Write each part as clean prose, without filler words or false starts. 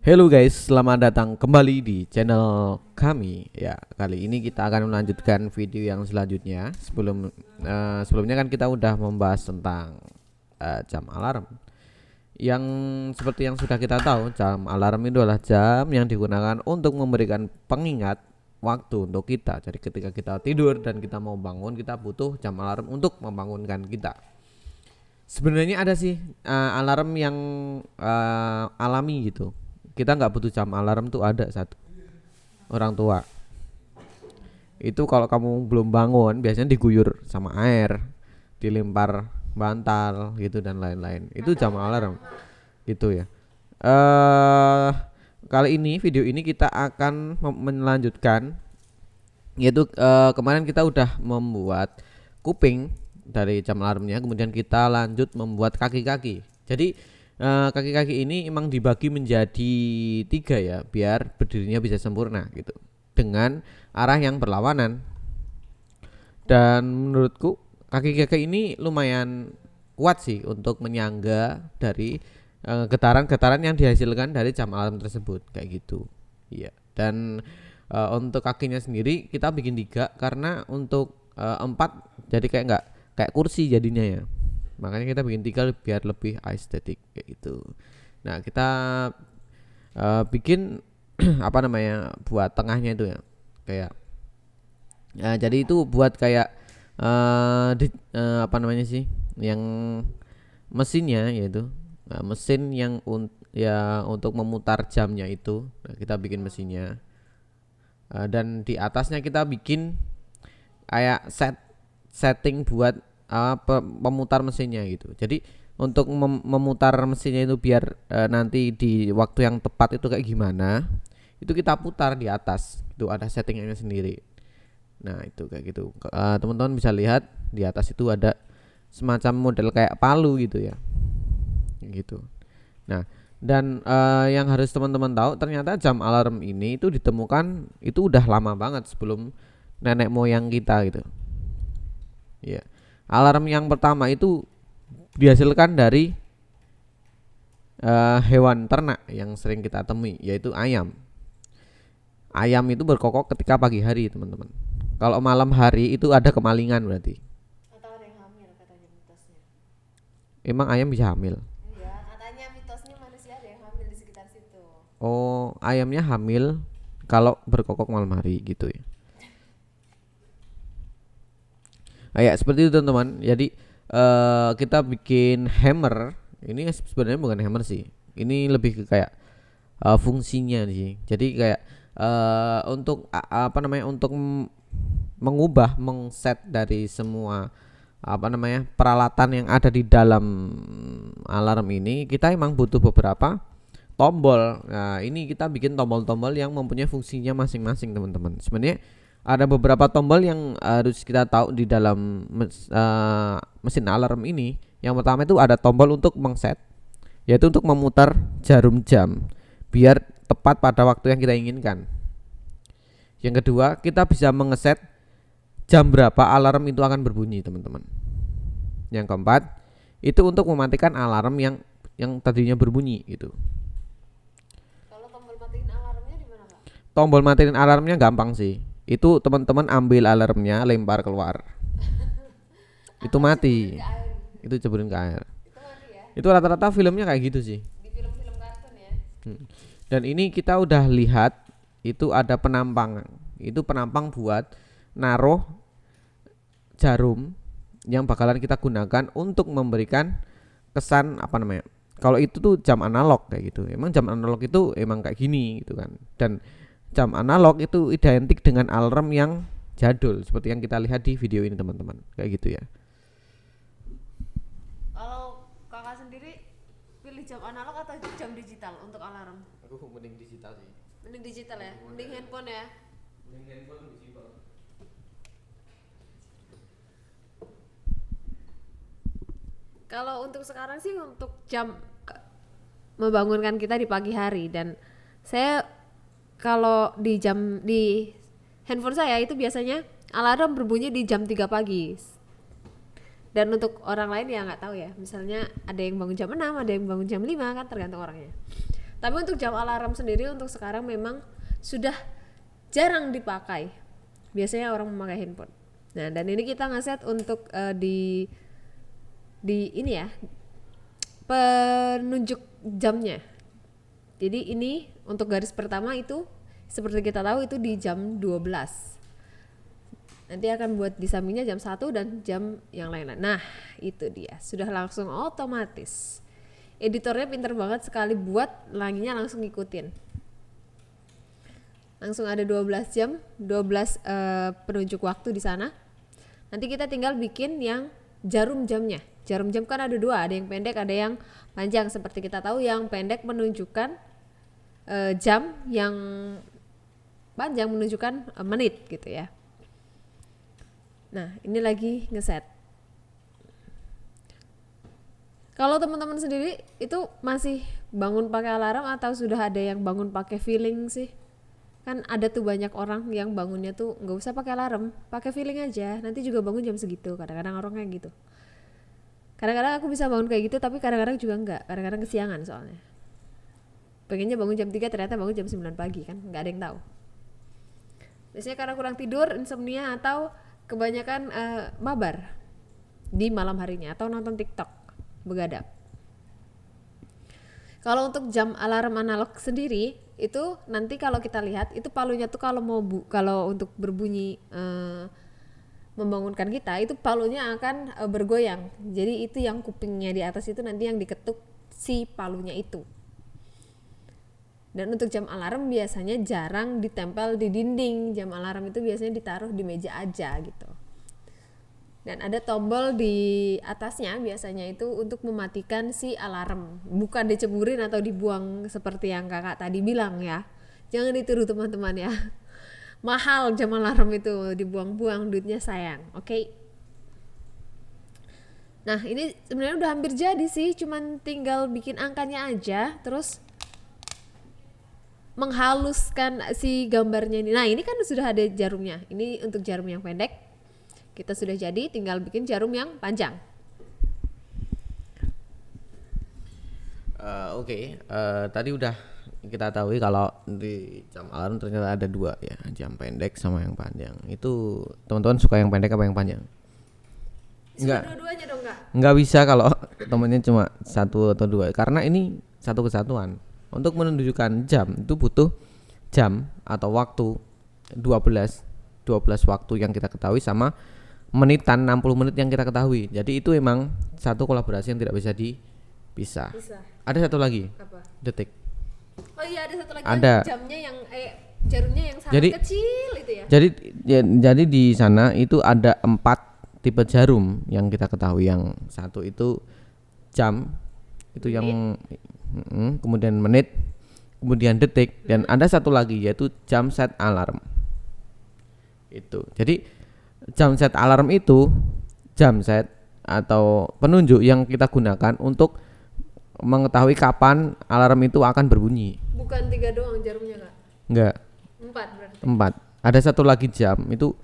Halo guys, selamat datang kembali di channel kami. Ya, kali ini kita akan melanjutkan video yang selanjutnya. Sebelumnya kan kita udah membahas tentang jam alarm. Yang seperti yang sudah kita tahu, jam alarm itu adalah jam yang digunakan untuk memberikan pengingat waktu untuk kita. Jadi ketika kita tidur dan kita mau bangun, kita butuh jam alarm untuk membangunkan kita. Sebenarnya ada sih alarm yang alami gitu. Kita nggak butuh jam alarm tuh ada satu orang tua. Itu kalau kamu belum bangun biasanya diguyur sama air, dilempar bantal gitu dan lain-lain. Itu jam alarm gitu ya. Eh Kali ini video ini kita akan melanjutkan, yaitu kemarin kita udah membuat kuping dari jam alarmnya, kemudian kita lanjut membuat kaki-kaki. Jadi kaki-kaki ini emang dibagi menjadi tiga ya, biar berdirinya bisa sempurna gitu, dengan arah yang berlawanan. Dan menurutku kaki-kaki ini lumayan kuat sih untuk menyangga dari getaran-getaran yang dihasilkan dari jam alarm tersebut kayak gitu. Iya. Dan untuk kakinya sendiri kita bikin tiga karena untuk empat jadi kayak nggak kayak kursi jadinya ya. Makanya kita bikin tiga biar lebih estetik kayak gitu. Nah kita bikin apa namanya buat tengahnya itu ya, kayak jadi itu buat kayak apa namanya sih yang mesinnya, yaitu mesin yang ya untuk memutar jamnya itu. Nah, kita bikin mesinnya. Dan di atasnya kita bikin kayak setting buat pemutar mesinnya gitu. Jadi untuk memutar mesinnya itu biar nanti di waktu yang tepat itu kayak gimana, itu kita putar di atas. Itu ada settingnya sendiri. Nah itu kayak gitu. Teman-teman bisa lihat di atas itu ada semacam model kayak palu gitu ya, gitu. Nah dan yang harus teman-teman tahu, ternyata jam alarm ini itu ditemukan itu udah lama banget sebelum nenek moyang kita gitu. Ya, alarm yang pertama itu dihasilkan dari hewan ternak yang sering kita temui, yaitu ayam. Ayam itu berkokok ketika pagi hari, teman-teman. Kalau malam hari itu ada kemalingan berarti. Atau ada yang hamil katanya mitosnya. Emang ayam bisa hamil? Iya, katanya mitosnya manusia ada yang hamil di sekitar situ. Oh, ayamnya hamil kalau berkokok malam hari gitu ya. Kayak seperti itu teman-teman. Jadi kita bikin hammer. Ini sebenarnya bukan hammer sih. Ini lebih ke kayak fungsinya sih. Jadi kayak untuk apa namanya, untuk mengubah mengset dari semua apa namanya peralatan yang ada di dalam alarm ini, kita emang butuh beberapa tombol. Nah, ini kita bikin tombol-tombol yang mempunyai fungsinya masing-masing, teman-teman. Sebenarnya ada beberapa tombol yang harus kita tahu di dalam mesin alarm ini. Yang pertama itu ada tombol untuk mengset, yaitu untuk memutar jarum jam biar tepat pada waktu yang kita inginkan. Yang kedua, kita bisa mengeset jam berapa alarm itu akan berbunyi, teman-teman. Yang keempat, itu untuk mematikan alarm yang tadinya berbunyi gitu. Kalau tombol matiin alarmnya di mana, Kak? Tombol matiin alarmnya gampang sih. Itu teman-teman ambil alarmnya, lempar keluar. Itu Atau ceburin mati. ke air. Itu ceburin ke air. Itu mati ya. Itu rata-rata filmnya kayak gitu sih. Di film-film kartun ya. Dan ini kita udah lihat itu ada penampang. Itu penampang buat naruh jarum yang bakalan kita gunakan untuk memberikan kesan apa namanya. Kalau itu tuh jam analog kayak gitu. Emang jam analog itu emang kayak gini gitu kan. Dan jam analog itu identik dengan alarm yang jadul seperti yang kita lihat di video ini, teman-teman. Kayak gitu ya. Kalau Kakak sendiri pilih jam analog atau jam digital untuk alarm? Aku mending digital sih. Mending digital ya, mending handphone ya. Mending handphone digital. Kalau untuk sekarang sih untuk jam membangunkan kita di pagi hari, dan saya kalau di handphone saya itu biasanya alarm berbunyi di jam 3 pagi. Dan untuk orang lain ya nggak tahu ya, misalnya ada yang bangun jam 6, ada yang bangun jam 5, kan tergantung orangnya. Tapi untuk jam alarm sendiri untuk sekarang memang sudah jarang dipakai. Biasanya orang memakai handphone. Nah, dan ini kita ngeset untuk di ini ya, penunjuk jamnya. Jadi ini untuk garis pertama itu seperti kita tahu itu di jam 12. Nanti akan buat di sampingnya jam 1 dan jam yang lain-lain. Nah, itu dia. Sudah langsung otomatis. Editornya pinter banget sekali buat laginya langsung ngikutin. Langsung ada 12 jam, 12 penunjuk waktu di sana. Nanti kita tinggal bikin yang jarum jamnya. Jarum jam kan ada dua, ada yang pendek, ada yang panjang. Seperti kita tahu yang pendek menunjukkan jam, yang panjang menunjukkan menit gitu ya. Nah, ini lagi ngeset. Kalau teman-teman sendiri itu masih bangun pakai alarm atau sudah ada yang bangun pakai feeling sih? Kan ada tuh banyak orang yang bangunnya tuh nggak usah pakai alarm, pakai feeling aja, nanti juga bangun jam segitu. Kadang-kadang orang kayak gitu. Kadang-kadang aku bisa bangun kayak gitu, tapi kadang-kadang juga enggak. Kadang-kadang kesiangan soalnya. Pengennya bangun jam 3, ternyata bangun jam 9 pagi kan, nggak ada yang tahu. Biasanya karena kurang tidur, insomnia, atau kebanyakan mabar di malam harinya atau nonton TikTok begadang. Kalau untuk jam alarm analog sendiri itu nanti kalau kita lihat itu palunya tuh kalau untuk berbunyi membangunkan kita itu palunya akan bergoyang. Jadi itu yang kupingnya di atas itu nanti yang diketuk si palunya itu. Dan untuk jam alarm biasanya jarang ditempel di dinding. Jam alarm itu biasanya ditaruh di meja aja gitu. Dan ada tombol di atasnya biasanya itu untuk mematikan si alarm. Bukan diceburin atau dibuang seperti yang kakak tadi bilang ya. Jangan ditiru teman-teman ya. Mahal jam alarm itu, dibuang-buang, duitnya sayang. Oke. Nah, ini sebenarnya udah hampir jadi sih, cuman tinggal bikin angkanya aja, terus menghaluskan si gambarnya ini. Nah, ini kan sudah ada jarumnya. Ini untuk jarum yang pendek. Kita sudah jadi, tinggal bikin jarum yang panjang. Tadi udah kita tahu kalau di jam alarm ternyata ada dua ya, jam pendek sama yang panjang. Itu teman-teman suka yang pendek apa yang panjang? Enggak. Dua-duanya dong, Kak. Enggak bisa kalau temennya cuma satu atau dua, karena ini satu kesatuan. Untuk menunjukkan jam itu butuh jam atau waktu 12 waktu yang kita ketahui sama menitan 60 menit yang kita ketahui. Jadi itu emang satu kolaborasi yang tidak bisa dipisah. Ada satu lagi. Apa? Detik. Oh iya, ada satu lagi. Ada. Jamnya yang jarumnya yang sangat kecil itu ya. Jadi di sana itu ada 4 tipe jarum yang kita ketahui. Yang satu itu jam, itu yang kemudian menit, kemudian detik, dan ada satu lagi yaitu jam set alarm. Itu. Jadi jam set alarm itu jam set atau penunjuk yang kita gunakan untuk mengetahui kapan alarm itu akan berbunyi. Bukan 3 doang jarumnya, Kak? Enggak. 4 berarti. 4. Ada satu lagi jam itu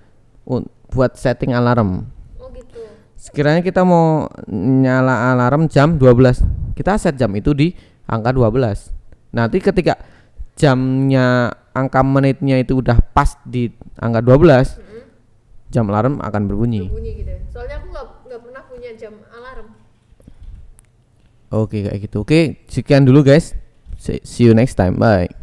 buat setting alarm. Oh gitu. Sekiranya kita mau nyala alarm jam 12, kita set jam itu di angka 12. Nanti ketika jamnya, angka menitnya itu udah pas di angka 12, jam alarm akan berbunyi. Berbunyi gitu ya. Soalnya aku nggak pernah punya jam alarm. Oke, kayak gitu. Oke, sekian dulu guys. See you next time. Bye.